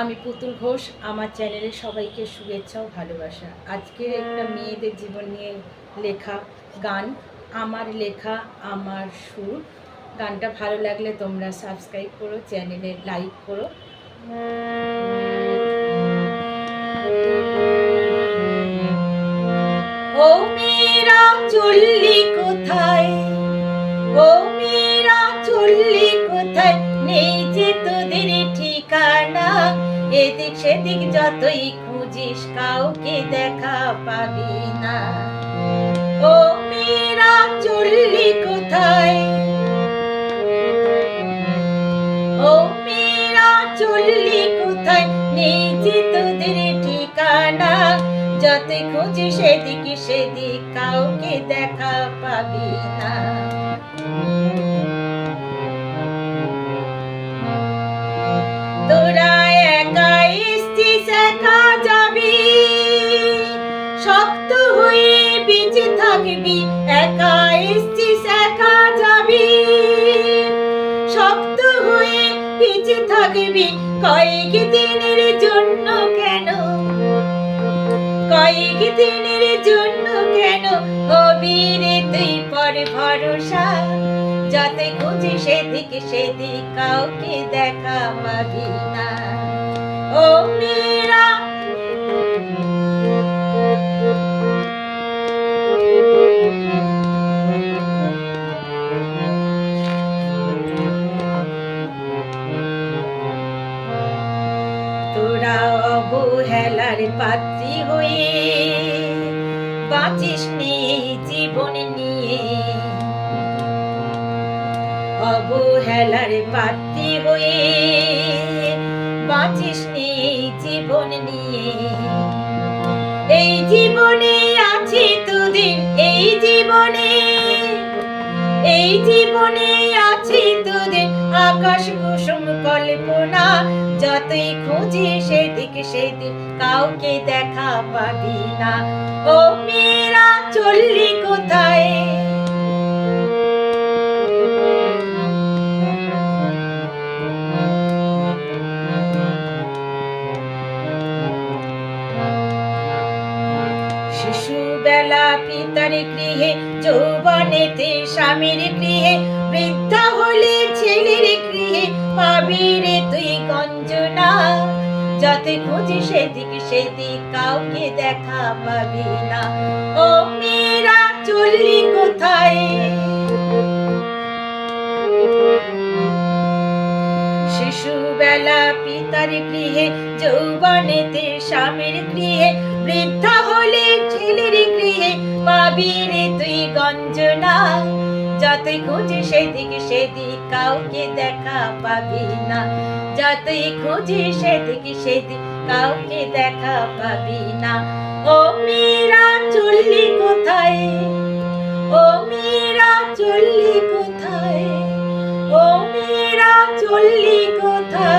আমি পুতুল ঘোষ। আমার চ্যানেলে সবাইকে শুভেচ্ছা ও ভালোবাসা। আজকের একটা মেয়েদের জীবন নিয়ে লেখা গান, আমার লেখা আমার সুর। গানটা ভালো লাগলে তোমরা সাবস্ক্রাইব করো, চ্যানেলে লাইক করো। ও মেয়েরা চললি কোথায়, ও মেয়েরা চললি কোথায়, নেই যে তোদের ঠিকানা। এদিক সেদিক যতই খুঁজিস কাউকে দেখা পাবি না। ও মেয়েরা চললি কোথায়, ও মেয়েরা চললি কোথায়, নেই যে তোদের ঠিকানা। যতই খুঁজিস এদিক সেদিক কাউকে দেখা পাবি না। তোরা একা এসছিস একা যাবি, শক্ত হয়ে বেঁচে থাকবি। একা এসছিস একা যাবি, শক্ত হয়ে বেঁচে থাকবি। কয়েক দিনের জন্য কেন, কয়েক দিনের জন্য কেন হবি রে তুই পর ভরসা। যাতে খুঁজি সেদিক সেদিক কাউকে দেখা পাবি না। ও মেয়েরা তোরা অবহেলার পাত্রী হয়ে বাঁচিস নি জীবন নিয়ে। অবহেলার পাত্রী হয়ে বাঁচিস নি জীবন নিয়ে। এই জীবনে আছে তোদের, এই জীবনে, এই জীবনে আছে তোদের আকাশ কুসুম কল্পনা। যতই খুঁজি সেদিক সেদিক কাউকে দেখা পাবি না। ও মেয়েরা চললি কোথায়, শিশুবেলা পিতার গৃহে, যৌবনেতে স্বামীর গৃহে, বৃদ্ধা হলে ছেলের গৃহে পাবি রে তুই গঞ্জনা। যাতে খুঁজি সেদিক সেদিক কাউকে দেখা পাবি না। ও মেয়েরা চললি কোথায়, শিশুবেলা পিতার গৃহে, যৌবনেতে স্বামীর গৃহে, বৃদ্ধা হলে ছেলের গৃহে পাবি রে তুই গঞ্জনা। যতই খুঁজি সেদিক সেদিক কাউকে দেখা পাবি না। যতই খুঁজি সেদিক সেদিক কাউকে দেখা পাবি না। ও মেয়েরা চললি কোথায়, ও মেয়েরা চললি কোথায়, ও মেয়েরা চললি কোথায়।